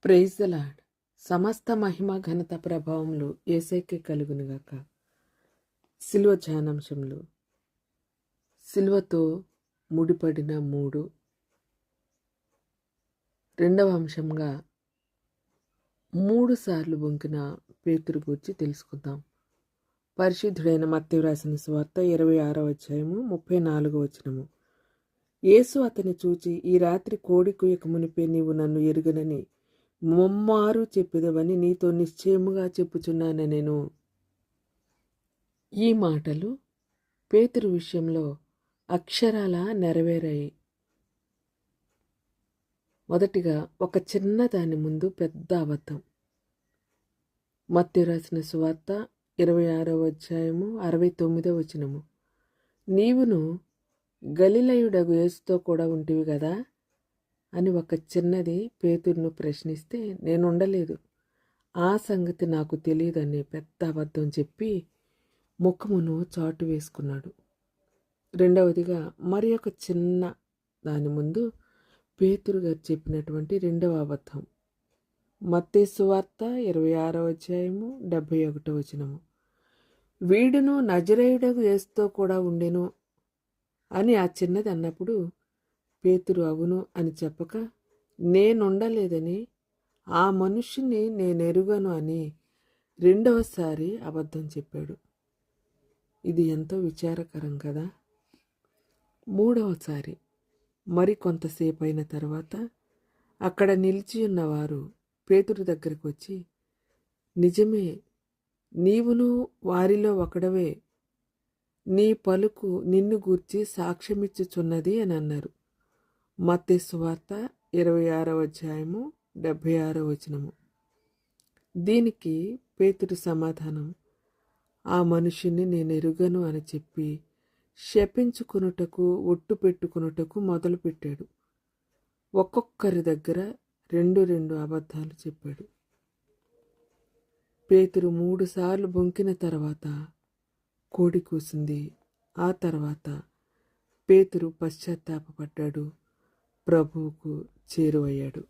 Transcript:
Praise the lord. సమస్త మహిమ ఘనత ప్రభావములు యేసయ్యకే కలుగునుగాక. శిలువ ధ్యానాంశములు. శిలువతో ముడిపడిన మూడు. రెండవ అంశంగా 3 సార్లు బొంకిన పేతురు గూర్చి తెలుసుకుందాం. పరిశుద్ధుడైన మత్తయి రాసిన సువార్త 26వ అధ్యాయము 34వ వచనము. యేసు అతని చూచి, ఈ రాత్రి కోడి కూయక మునిపే నీవు నన్ను ఎరుగనని ముమ్మారు చెప్పెదవని నీతో నిశ్చయముగా చెప్పుచున్నాను నేను. ఈ మాటలు పేతురు విషయంలో అక్షరాల నెరవేరాయి. మొదటిగా ఒక చిన్న దాని ముందు పెద్ద అబద్ధం. మత్తయి రాసిన సువార్త 26వ అధ్యాయము 69వ వచనము. నీవును గలిలయుడగు యేసుతో కూడా ఉంటివి కదా అని ఒక చిన్నది పేతురును ప్రశ్నిస్తే, నేను ఉండలేదు, ఆ సంగతి నాకు తెలియదని పెద్ద అబద్ధం చెప్పి ముఖమును చాటు వేసుకున్నాడు. రెండవదిగా మరి ఒక చిన్న దాని ముందు పేతురు గారు చెప్పినటువంటి రెండవ అబద్ధం. మత్తయి సువార్త 26వ అధ్యాయము 71వ వచనము. వీడును నజరేయుడగు యేసుతో కూడా ఉండెను అని ఆ చిన్నది అన్నప్పుడు పేతురు అవును అని చెప్పక, నేనుండలేదని, ఆ మనుష్యుని నేనెరుగను అని రెండవసారి అబద్ధం చెప్పాడు. ఇది ఎంతో విచారకరం కదా. మూడవసారి మరి కొంతసేపు అయిన తర్వాత అక్కడ నిలిచి ఉన్నవారు పేతురు దగ్గరకు వచ్చి, నిజమే, నీవును వారిలో ఒకడవే, నీ పలుకు నిన్ను గూర్చి సాక్ష్యమిచ్చుచున్నది అని అన్నారు. మత్తయి సువార్త 26వ అధ్యాయము 76వ వచనము. దీనికి పేతురు సమాధానం, ఆ మనుషుని నేను ఎరుగను అని చెప్పి శపించుకొనుటకు ఒట్టు పెట్టుకొనుటకు మొదలుపెట్టాడు. ఒక్కొక్కరి దగ్గర రెండు అబద్ధాలు చెప్పాడు. పేతురు 3 సార్లు బొంకిన తర్వాత కోడి కూసింది. ఆ తర్వాత పేతురు పశ్చాత్తాపపడ్డాడు, ప్రభువుకు చేరువయ్యాడు.